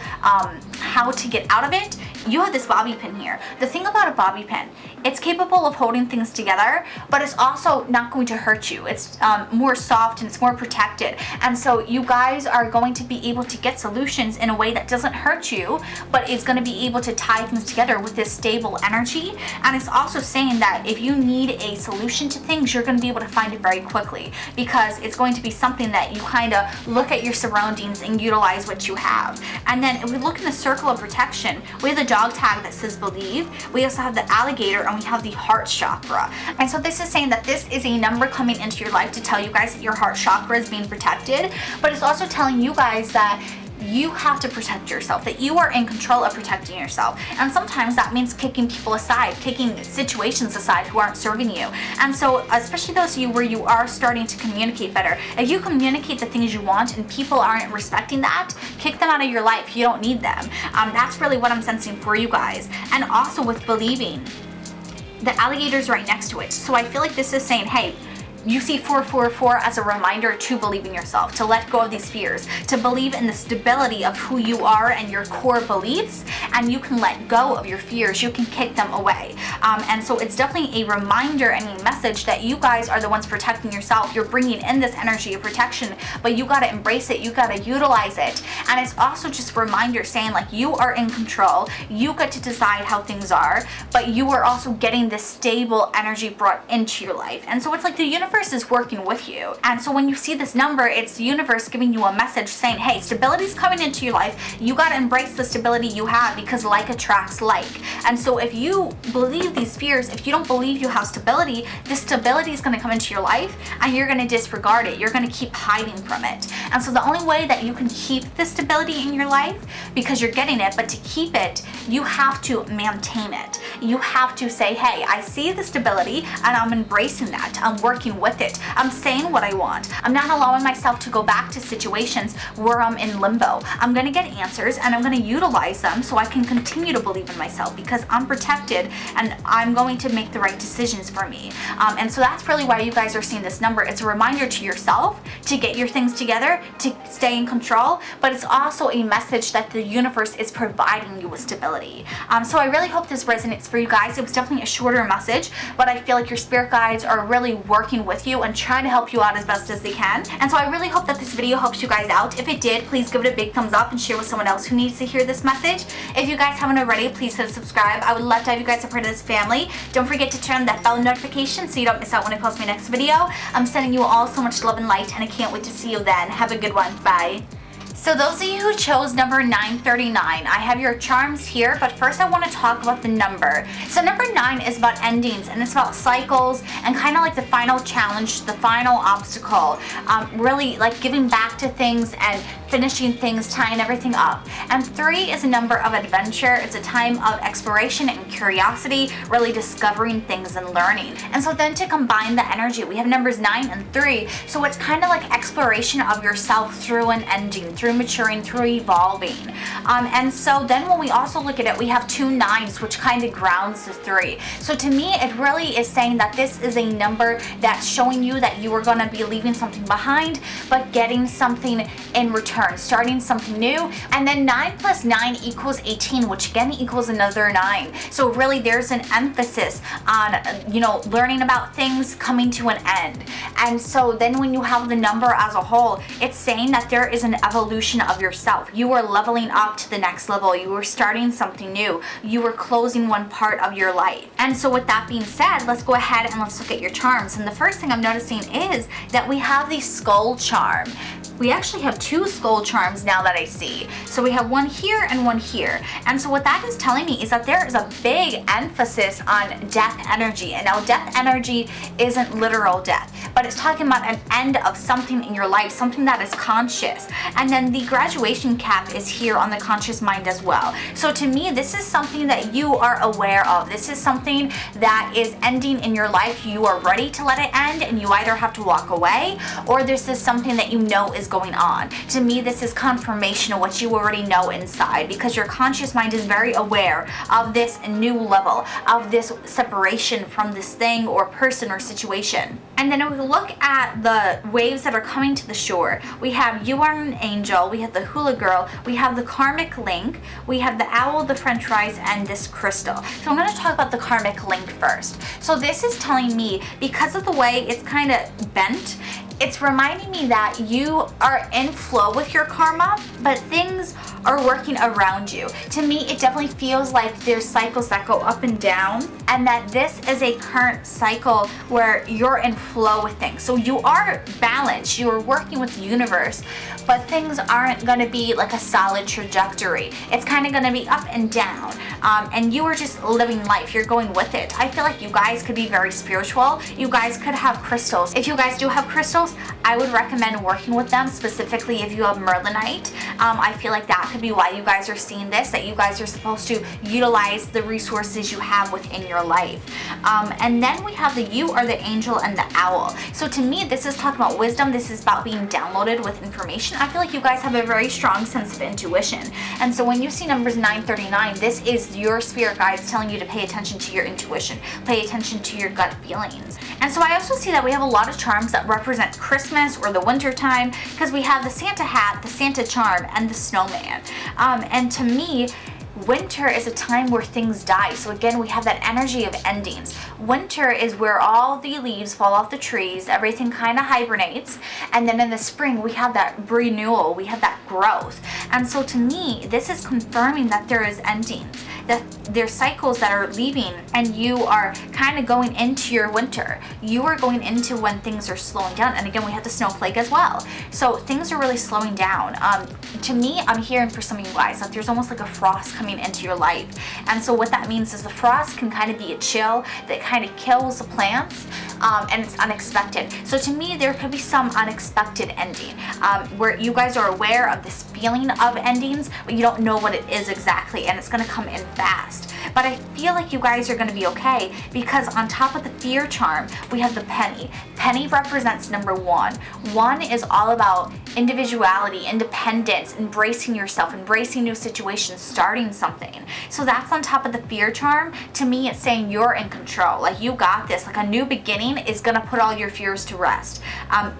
how to get out of it, you have this bobby pin here. The thing about a bobby pin, it's capable of holding things together, but it's also not going to hurt you. It's more soft and it's more protected. And so you guys are going to be able to get solutions in a way that doesn't hurt you, but is going to be able to tie things together with this stable energy. And it's also saying that if you need a solution to things, you're going to be able to find it very quickly, because it's going to be something that you kind of look at your surroundings and utilize what you have. And then if we look in the circle of protection, we have the dog tag that says believe. We also have the alligator, and we have the heart chakra. And so this is saying that this is a number coming into your life to tell you guys that your heart chakra is being protected, but it's also telling you guys that you have to protect yourself, that you are in control of protecting yourself. And sometimes that means kicking people aside, kicking situations aside who aren't serving you. And so especially those of you where you are starting to communicate better, if you communicate the things you want and people aren't respecting that, kick them out of your life. You don't need them. That's really what I'm sensing for you guys. And also with believing, the alligator's right next to it. So I feel like this is saying, hey, you see 444 as a reminder to believe in yourself, to let go of these fears, to believe in the stability of who you are and your core beliefs, and you can let go of your fears. You can kick them away. And so it's definitely a reminder and a message that you guys are the ones protecting yourself. You're bringing in this energy of protection, but you got to embrace it. You got to utilize it. And it's also just a reminder saying, like, you are in control. You get to decide how things are, but you are also getting this stable energy brought into your life. And so it's like the universe universe is working with you. And so when you see this number, it's the universe giving you a message saying, hey, stability is coming into your life. You got to embrace the stability you have, because like attracts like. And so if you believe these fears, if you don't believe you have stability, this stability is going to come into your life and you're going to disregard it. You're going to keep hiding from it. And so the only way that you can keep the stability in your life, because you're getting it, but to keep it, you have to maintain it. You have to say, hey, I see the stability and I'm embracing that. I'm working with it. I'm saying what I want. I'm not allowing myself to go back to situations where I'm in limbo. I'm going to get answers and I'm going to utilize them so I can continue to believe in myself, because I'm protected and I'm going to make the right decisions for me. And so that's really why you guys are seeing this number. It's a reminder to yourself to get your things together, to stay in control, but it's also a message that the universe is providing you with stability. So I really hope this resonates for you guys. It was definitely a shorter message, but I feel like your spirit guides are really working with you and trying to help you out as best as they can. And so I really hope that this video helps you guys out. If it did, please give it a big thumbs up and share with someone else who needs to hear this message. If you guys haven't already, please hit subscribe. I would love to have you guys a part of this family. Don't forget to turn on that bell notification so you don't miss out when I post my next video. I'm sending you all so much love and light, and I can't wait to see you then. Have a good one. Bye. So those of you who chose number 939, I have your charms here, but first I want to talk about the number. So number 9 is about endings, and it's about cycles and kind of like the final challenge, the final obstacle, really like giving back to things and finishing things, tying everything up. And 3 is a number of adventure. It's a time of exploration and curiosity, really discovering things and learning. And so then to combine the energy, we have numbers 9 and 3. So it's kind of like exploration of yourself through an ending, through maturing, through evolving. And so then when we also look at it, we have 2 9s, which kind of grounds the 3. So to me, it really is saying that this is a number that's showing you that you are going to be leaving something behind, but getting something in return, starting something new. And then 9 plus 9 equals 18, which again equals another 9. So really there's an emphasis on, learning about things coming to an end. And so then when you have the number as a whole, it's saying that there is an evolution of yourself. You are leveling up to the next level. You are starting something new. You are closing one part of your life. And so with that being said, let's go ahead and let's look at your charms. And the first thing I'm noticing is that we have the skull charm. We actually have 2 skull charms now that I see. So we have one here and one here. And so what that is telling me is that there is a big emphasis on death energy. And now death energy isn't literal death, but it's talking about an end of something in your life, something that is conscious. And then the graduation cap is here on the conscious mind as well. So to me, this is something that you are aware of. This is something that is ending in your life. You are ready to let it end, and you either have to walk away, or this is something that you know is going on. To me, this is confirmation of what you already know inside, because your conscious mind is very aware of this new level, of this separation from this thing or person or situation. And then if we look at the waves that are coming to the shore, we have you are an angel, we have the hula girl, we have the karmic link, we have the owl, the french fries, and this crystal. So I'm going to talk about the karmic link first. So this is telling me, because of the way it's kind of bent, it's reminding me that you are in flow with your karma, but things are working around you. To me, it definitely feels like there's cycles that go up and down, and that this is a current cycle where you're in flow with things. So you are balanced, you are working with the universe, but things aren't going to be like a solid trajectory. It's kind of going to be up and down, and you are just living life. You're going with it. I feel like you guys could be very spiritual. You guys could have crystals. If you guys do have crystals, I would recommend working with them, specifically if you have merlinite. I feel like that could be why you guys are seeing this, that you guys are supposed to utilize the resources you have within your life. And then we have the you are the angel and the owl. So to me, this is talking about wisdom. This is about being downloaded with information. I feel like you guys have a very strong sense of intuition. And so when you see numbers 939, this is your spirit guides telling you to pay attention to your intuition, pay attention to your gut feelings. And so I also see that we have a lot of charms that represent Christmas or the winter time, because we have the Santa hat, the Santa charm, and the snowman. And to me, winter is a time where things die. So again, we have that energy of endings. Winter is where all the leaves fall off the trees, everything kind of hibernates, and then in the spring we have that renewal, we have that growth. And so to me, this is confirming that there is endings, that there's cycles that are leaving, and you are kind of going into your winter. You are going into when things are slowing down. And again, we have the snowflake as well. So things are really slowing down. To me, I'm hearing for some of you guys that there's almost like a frost coming into your life. And so what that means is the frost can kind of be a chill that kind of kills the plants, and it's unexpected. So to me, there could be some unexpected ending, where you guys are aware of this feeling of endings, but you don't know what it is exactly, and it's going to come in fast. But I feel like you guys are going to be okay, because on top of the fear charm, we have the penny. Penny represents number one. One is all about individuality, independence, embracing yourself, embracing new situations, starting something. So that's on top of the fear charm. To me, it's saying you're in control. Like, you got this. Like, a new beginning is going to put all your fears to rest.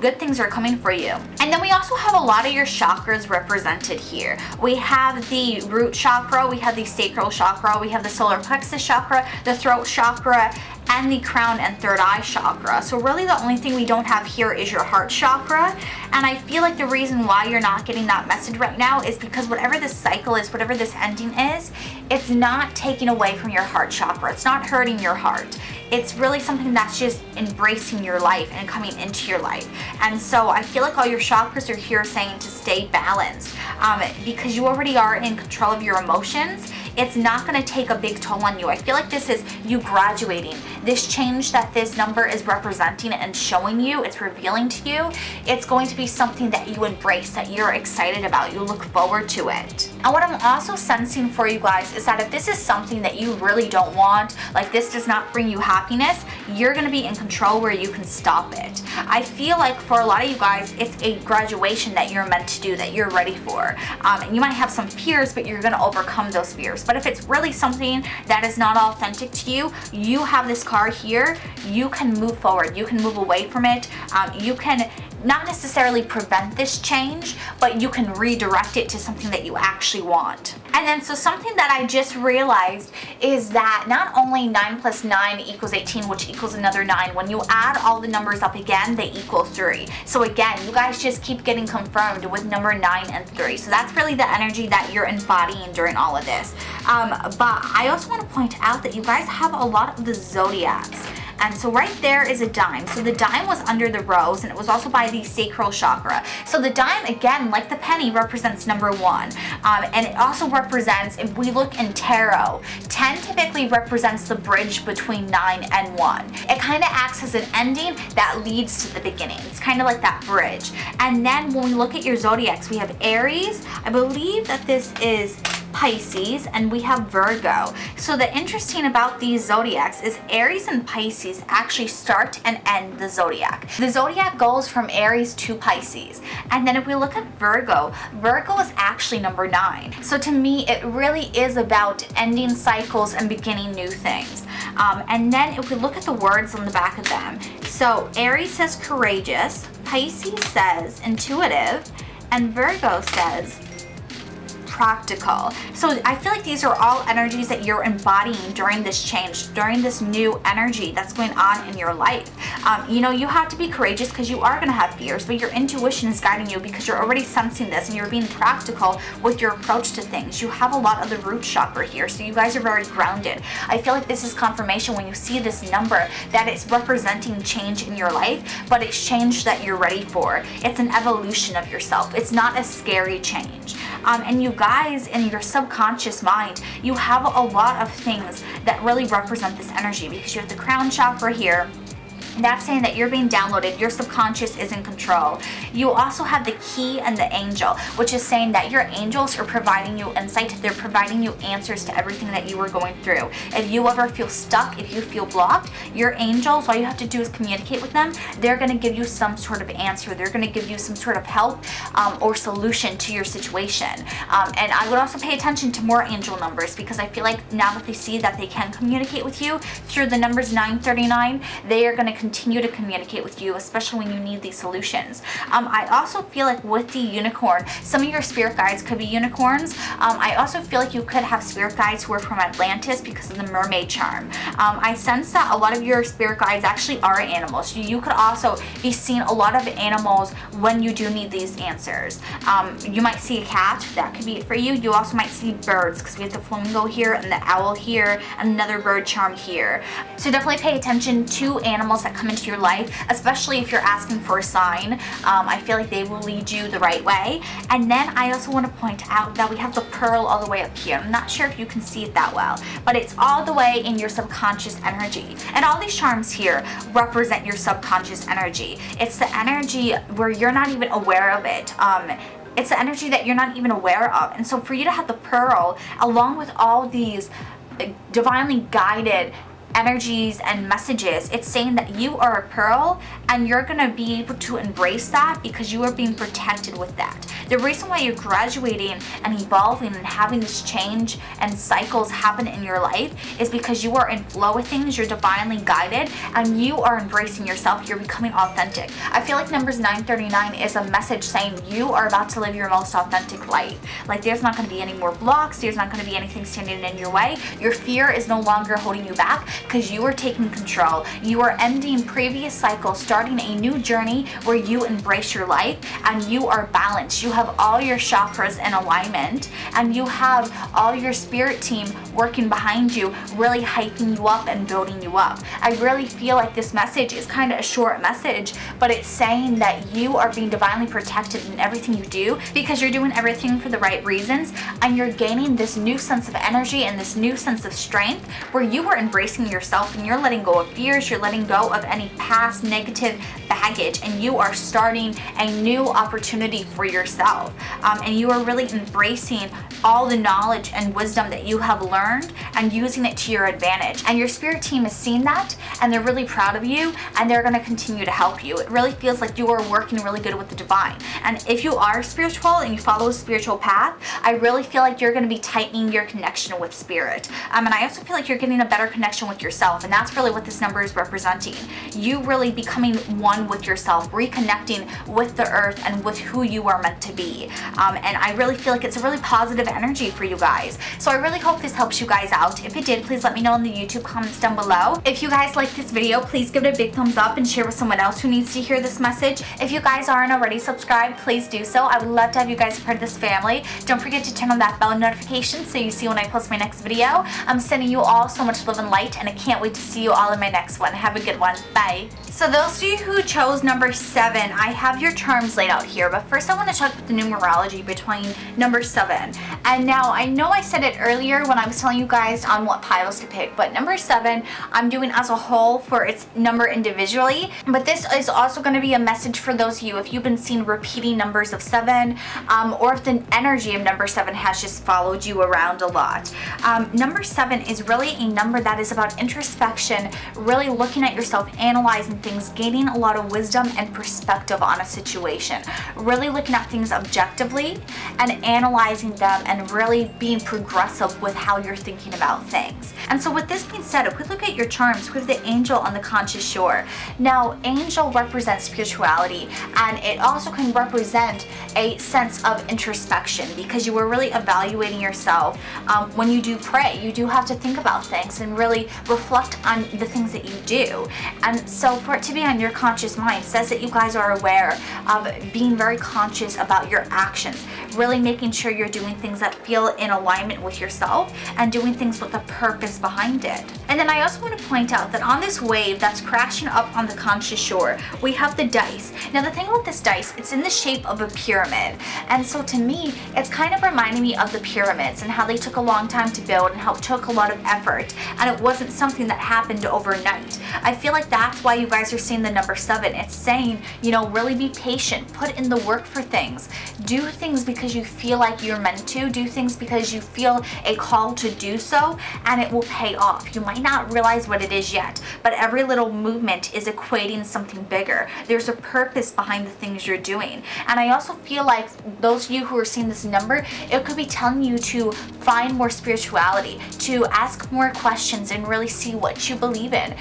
Good things are coming for you. And then we also have a lot of your chakras represented here. We have the root chakra, we have the sacral chakra, we have the solar plexus chakra, the throat chakra, and the crown and third eye chakra. So really the only thing we don't have here is your heart chakra. And I feel like the reason why you're not getting that message right now is because whatever this cycle is, whatever this ending is, it's not taking away from your heart chakra. It's not hurting your heart. It's really something that's just embracing your life and coming into your life. And so I feel like all your chakras are here saying to stay balanced, because you already are in control of your emotions. It's not going to take a big toll on you. I feel like this is you graduating. This change that this number is representing and showing you, it's revealing to you, it's going to be something that you embrace, that you're excited about, you look forward to it. And what I'm also sensing for you guys is that if this is something that you really don't want, like this does not bring you happiness, you're going to be in control where you can stop it. I feel like for a lot of you guys, it's a graduation that you're meant to do, that you're ready for. And you might have some fears, but you're going to overcome those fears. But if it's really something that is not authentic to you, you have this card here, you can move forward, you can move away from it, you can not necessarily prevent this change, but you can redirect it to something that you actually want. And then so something that I just realized is that not only 9 plus 9 equals 18, which equals another 9, when you add all the numbers up again, they equal 3. So again, you guys just keep getting confirmed with number 9 and 3. So that's really the energy that you're embodying during all of this. But I also want to point out that you guys have a lot of the zodiacs. And so right there is a dime. So the dime was under the rose, and it was also by the sacral chakra. So the dime, again, like the penny, represents number 1. And it also represents, if we look in tarot, 10 typically represents the bridge between 9 and 1. It kind of acts as an ending that leads to the beginning. It's kind of like that bridge. And then when we look at your zodiacs, we have Aries. I believe that this is Pisces, and we have Virgo. So the interesting about these zodiacs is Aries and Pisces actually start and end the zodiac. The zodiac goes from Aries to Pisces. And then if we look at Virgo, Virgo is actually number 9. So to me, it really is about ending cycles and beginning new things. And then if we look at the words on the back of them, so Aries says courageous, Pisces says intuitive, and Virgo says practical. So I feel like these are all energies that you're embodying during this change, during this new energy that's going on in your life. You know, you have to be courageous because you are going to have fears, but your intuition is guiding you because you're already sensing this and you're being practical with your approach to things. You have a lot of the root chakra here, so you guys are very grounded. I feel like this is confirmation when you see this number that it's representing change in your life, but it's change that you're ready for. It's an evolution of yourself. It's not a scary change. And you guys, in your subconscious mind, you have a lot of things that really represent this energy, because you have the crown chakra here. That's saying that you're being downloaded, your subconscious is in control. You also have the key and the angel, which is saying that your angels are providing you insight, they're providing you answers to everything that you are going through. If you ever feel stuck, if you feel blocked, your angels, all you have to do is communicate with them. They're going to give you some sort of answer. They're going to give you some sort of help or solution to your situation. And I would also pay attention to more angel numbers, because I feel like now that they see that they can communicate with you through the numbers 939, they are going to continue to communicate with you, especially when you need these solutions. I also feel like with the unicorn, some of your spirit guides could be unicorns. I also feel like you could have spirit guides who are from Atlantis because of the mermaid charm. I sense that a lot of your spirit guides actually are animals. You could also be seeing a lot of animals when you do need these answers. You might see a cat, that could be it for you. You also might see birds because we have the flamingo here and the owl here and another bird charm here. So definitely pay attention to animals that come into your life, especially if you're asking for a sign. I feel like they will lead you the right way. And then I also want to point out that we have the pearl all the way up here. I'm not sure if you can see it that well, but it's all the way in your subconscious energy. And all these charms here represent your subconscious energy. It's the energy where you're not even aware of it. It's the energy that you're not even aware of. And so for you to have the pearl along with all these divinely guided energies and messages, it's saying that you are a pearl and you're going to be able to embrace that because you are being protected with that. The reason why you're graduating and evolving and having this change and cycles happen in your life is because you are in flow with things, you're divinely guided, and you are embracing yourself, you're becoming authentic. I feel like numbers 939 is a message saying you are about to live your most authentic life. Like there's not going to be any more blocks, there's not going to be anything standing in your way. Your fear is no longer holding you back because you are taking control. You are ending previous cycles, starting a new journey where you embrace your life and you are balanced. You have all your chakras in alignment and you have all your spirit team working behind you, really hyping you up and building you up. I really feel like this message is kind of a short message, but it's saying that you are being divinely protected in everything you do because you're doing everything for the right reasons and you're gaining this new sense of energy and this new sense of strength where you are embracing yourself and you're letting go of fears, you're letting go of any past negative baggage, and you are starting a new opportunity for yourself. And you are really embracing all the knowledge and wisdom that you have learned and using it to your advantage. And your spirit team has seen that and they're really proud of you and they're going to continue to help you. It really feels like you are working really good with the divine. And if you are spiritual and you follow a spiritual path, I really feel like you're going to be tightening your connection with spirit. And I also feel like you're getting a better connection with yourself, and that's really what this number is representing. You really becoming one with yourself, reconnecting with the earth and with who you are meant to be. And I really feel like it's a really positive energy for you guys. So I really hope this helps you guys out. If it did, please let me know in the YouTube comments down below. If you guys like this video, please give it a big thumbs up and share with someone else who needs to hear this message. If you guys aren't already subscribed, please do so. I would love to have you guys a part of this family. Don't forget to turn on that bell notification so you see when I post my next video. I'm sending you all so much love and light, and I can't wait to see you all in my next one. Have a good one. Bye. So those of you who chose number 7, I have your charms laid out here, but first I want to check with the numerology between number 7. And now I know I said it earlier when I was telling you guys on what piles to pick, but number 7 I'm doing as a whole for its number individually, but this is also going to be a message for those of you if you've been seeing repeating numbers of 7, or if the energy of number 7 has just followed you around a lot. Number 7 is really a number that is about introspection, really looking at yourself, analyzing things, gaining a lot of wisdom and perspective on a situation, really looking at things objectively and analyzing them and really being progressive with how you're thinking about things. And so with this being said, if we look at your charms, we have the angel on the conscious shore. Now, angel represents spirituality, and it also can represent a sense of introspection because you are really evaluating yourself. When you do pray, you do have to think about things and really reflect on the things that you do. And so for it to be on your conscious mind says that you guys are aware of being very conscious about your actions, really making sure you're doing things that feel in alignment with yourself and doing things with a purpose behind it. And then I also want to point out that on this wave that's crashing up on the conscious shore, we have the dice. Now the thing about this dice, it's in the shape of a pyramid. And so to me, it's kind of reminding me of the pyramids and how they took a long time to build and how it took a lot of effort. And it wasn't something that happened overnight. I feel like that's why you guys are seeing the number 7. It's saying, you know, really be patient, put in the work for things, do things because you feel like you're meant to, do things because you feel a call to do so, and it will pay off. You might not realize what it is yet, but every little movement is equating something bigger. There's a purpose behind the things you're doing. And I also feel like those of you who are seeing this number, it could be telling you to find more spirituality, to ask more questions and really see what you believe in.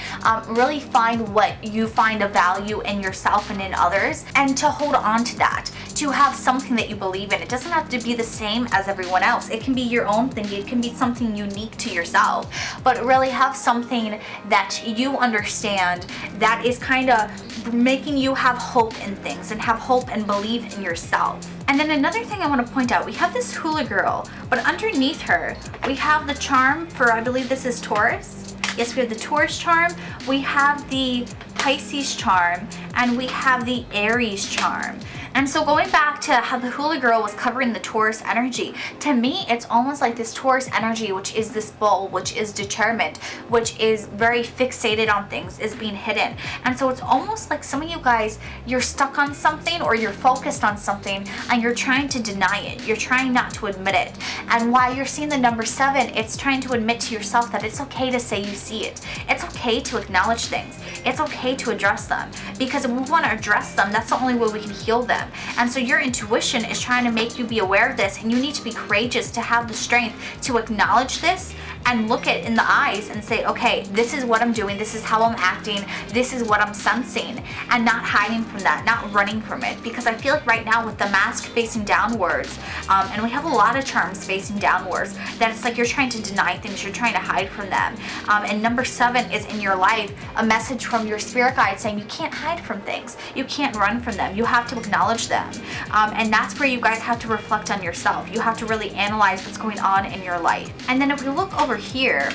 Really find what you find a value in yourself and in others, and to hold on to that, to have something that you believe in. It doesn't have to be the same as everyone else. It can be your own thing. It can be something unique to yourself, but really have something that you understand that is kind of making you have hope in things and have hope and believe in yourself. And then another thing I want to point out, we have this hula girl, but underneath her, we have the charm for, I believe this is Taurus. Yes, we have the Taurus charm, we have the Pisces charm, and we have the Aries charm. And so going back to how the hula girl was covering the Taurus energy, to me it's almost like this Taurus energy, which is this bull, which is determined, which is very fixated on things, is being hidden. And so it's almost like some of you guys, you're stuck on something or you're focused on something and you're trying to deny it. You're trying not to admit it. And while you're seeing the number 7, it's trying to admit to yourself that it's okay to say you see it. It's okay to acknowledge things. It's okay to address them, because if we want to address them, that's the only way we can heal them. And so your intuition is trying to make you be aware of this, and you need to be courageous to have the strength to acknowledge this and look it in the eyes and say, okay, this is what I'm doing, this is how I'm acting, this is what I'm sensing, and not hiding from that, not running from it. Because I feel like right now with the mask facing downwards, and we have a lot of charms facing downwards, that it's like you're trying to deny things, you're trying to hide from them. And number 7 is in your life, a message from your spirit guide saying you can't hide from things, you can't run from them, you have to acknowledge them. And that's where you guys have to reflect on yourself. You have to really analyze what's going on in your life. And then if we look over here,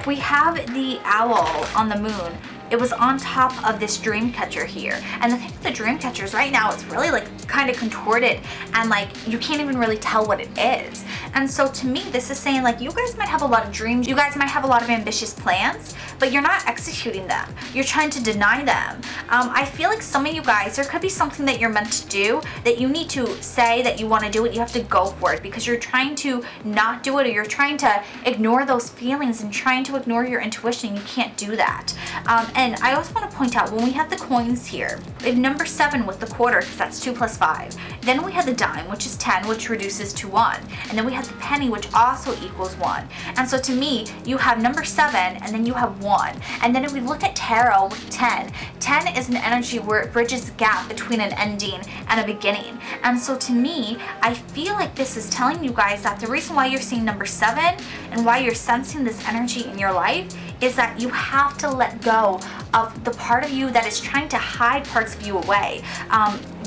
we have the owl on the moon. It was on top of this dream catcher here. And the thing with the dream catchers right now, it's really like kind of contorted and like you can't even really tell what it is. And so to me, this is saying like you guys might have a lot of dreams, you guys might have a lot of ambitious plans, but you're not executing them. You're trying to deny them. I feel like some of you guys, there could be something that you're meant to do that you need to say that you want to do it. You have to go for it because you're trying to not do it, or you're trying to ignore those feelings and trying to ignore your intuition. You can't do that. And I also want to point out, when we have the coins here, we have number 7 with the quarter, because that's 2 plus 5. Then we have the dime, which is 10, which reduces to 1. And then we have the penny, which also equals 1. And so to me, you have number 7, and then you have 1. And then if we look at tarot with 10, 10 is an energy where it bridges the gap between an ending and a beginning. And so to me, I feel like this is telling you guys that the reason why you're seeing number 7 and why you're sensing this energy in your life is that you have to let go of the part of you that is trying to hide parts of you away.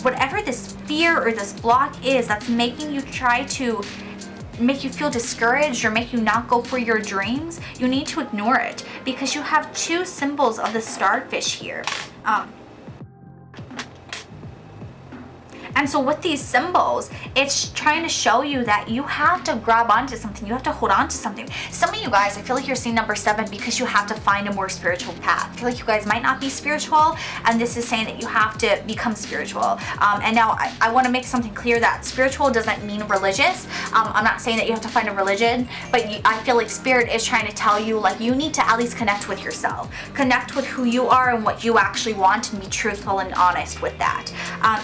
Whatever this fear or this block is that's making you try to make you feel discouraged or make you not go for your dreams, you need to ignore it, because you have 2 symbols of the starfish here. And so with these symbols, it's trying to show you that you have to grab onto something. You have to hold on to something. Some of you guys, I feel like you're seeing number 7 because you have to find a more spiritual path. I feel like you guys might not be spiritual, and this is saying that you have to become spiritual. And now I want to make something clear that spiritual doesn't mean religious. I'm not saying that you have to find a religion, but I feel like spirit is trying to tell you like you need to at least connect with yourself. Connect with who you are and what you actually want, and be truthful and honest with that.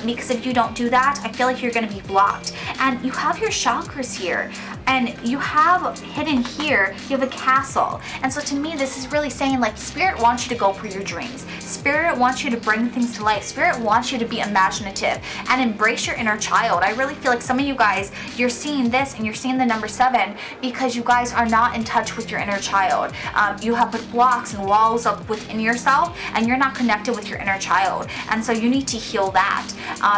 Because if you don't do that, I feel like you're going to be blocked. And you have your chakras here, and you have hidden here, you have a castle. And so to me, this is really saying like spirit wants you to go for your dreams. Spirit wants you to bring things to life. Spirit wants you to be imaginative and embrace your inner child. I really feel like some of you guys, you're seeing this and you're seeing the number 7 because you guys are not in touch with your inner child. You have put blocks and walls up within yourself, and you're not connected with your inner child. And so you need to heal that.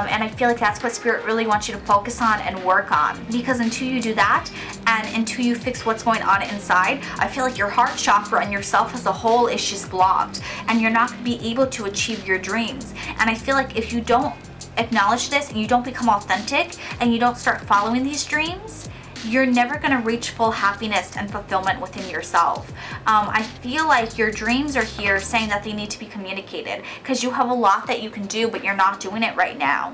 And I feel like that's what spirit really wants you to focus on and work on, because until you do that and until you fix what's going on inside, I feel like your heart chakra and yourself as a whole is just blocked, and you're not going to be able to achieve your dreams. And I feel like if you don't acknowledge this and you don't become authentic and you don't start following these dreams, you're never going to reach full happiness and fulfillment within yourself. I feel like your dreams are here saying that they need to be communicated, because you have a lot that you can do, but you're not doing it right now.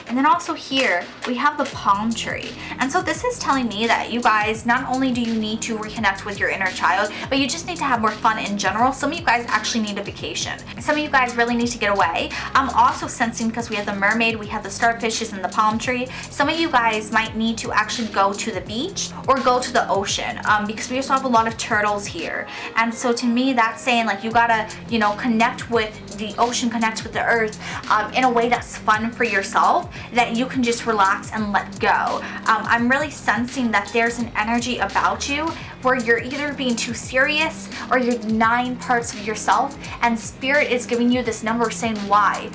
And then also here, we have the palm tree. And so this is telling me that you guys, not only do you need to reconnect with your inner child, but you just need to have more fun in general. Some of you guys actually need a vacation. Some of you guys really need to get away. I'm also sensing, because we have the mermaid, we have the starfishes and the palm tree, some of you guys might need to actually go to the beach or go to the ocean, because we also have a lot of turtles here. And so to me, that's saying like you gotta, you know, connect with the ocean, connect with the earth in a way that's fun for yourself, that you can just relax and let go. I'm really sensing that there's an energy about you where you're either being too serious or you're denying parts of yourself, and spirit is giving you this number saying why.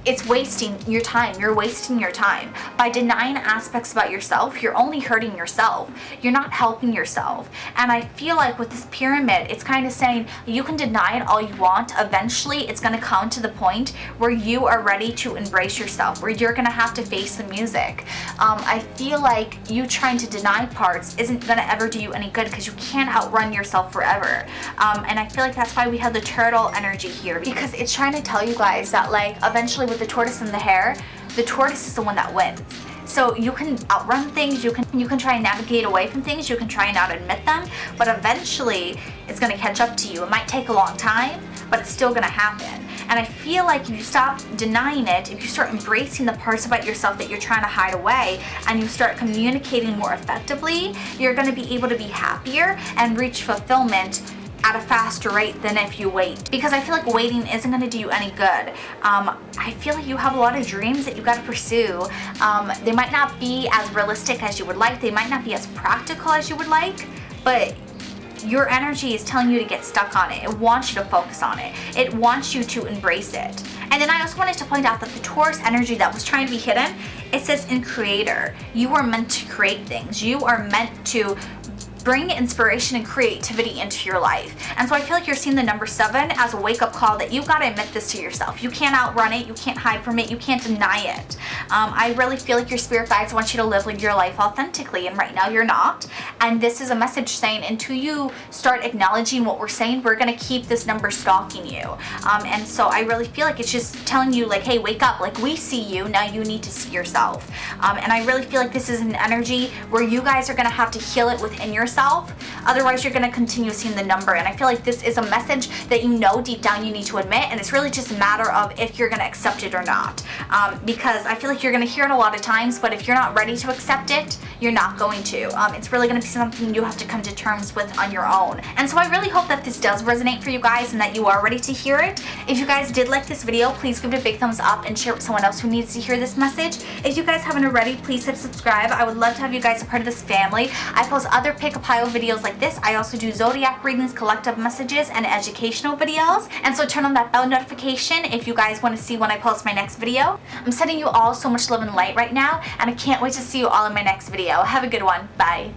It's wasting your time. You're wasting your time. By denying aspects about yourself, you're only hurting yourself. You're not helping yourself. And I feel like with this pyramid, it's kind of saying you can deny it all you want. Eventually, it's going to come to the point where you are ready to embrace yourself, where you're going to have to face the music. I feel like you trying to deny parts isn't going to ever do you any good, because you can't outrun yourself forever. And I feel like that's why we have the turtle energy here, because it's trying to tell you guys that like eventually with the tortoise and the hare, the tortoise is the one that wins. So you can outrun things, you can try and navigate away from things, you can try and not admit them, but eventually it's going to catch up to you. It might take a long time, but it's still going to happen. And I feel like if you stop denying it, if you start embracing the parts about yourself that you're trying to hide away, and you start communicating more effectively, you're going to be able to be happier and reach fulfillment at a faster rate than if you wait. Because I feel like waiting isn't going to do you any good. I feel like you have a lot of dreams that you got to pursue. They might not be as realistic as you would like. They might not be as practical as you would like, but your energy is telling you to get stuck on it. It wants you to focus on it. It wants you to embrace it. And then I also wanted to point out that the Taurus energy that was trying to be hidden, it says in creator. You are meant to create things. You are meant to bring inspiration and creativity into your life. And so I feel like you're seeing the number 7 as a wake-up call that you gotta admit this to yourself. You can't outrun it, you can't hide from it, you can't deny it. I really feel like your spirit guides want you to live your life authentically, and right now you're not. And this is a message saying until you start acknowledging what we're saying, we're gonna keep this number stalking you. And so I really feel like it's just telling you like, hey, wake up, like we see you, now you need to see yourself. And I really feel like this is an energy where you guys are gonna have to heal it within yourself. Otherwise, you're going to continue seeing the number. And I feel like this is a message that you know deep down you need to admit, and it's really just a matter of if you're going to accept it or not. Because I feel like you're going to hear it a lot of times, but if you're not ready to accept it, you're not going to. It's really going to be something you have to come to terms with on your own. And so I really hope that this does resonate for you guys and that you are ready to hear it. If you guys did like this video, please give it a big thumbs up and share it with someone else who needs to hear this message. If you guys haven't already, please hit subscribe. I would love to have you guys a part of this family. I post other pick-up pile videos like this. I also do zodiac readings, collective messages, and educational videos. And so turn on that bell notification if you guys want to see when I post my next video. I'm sending you all so much love and light right now, and I can't wait to see you all in my next video. Have a good one. Bye.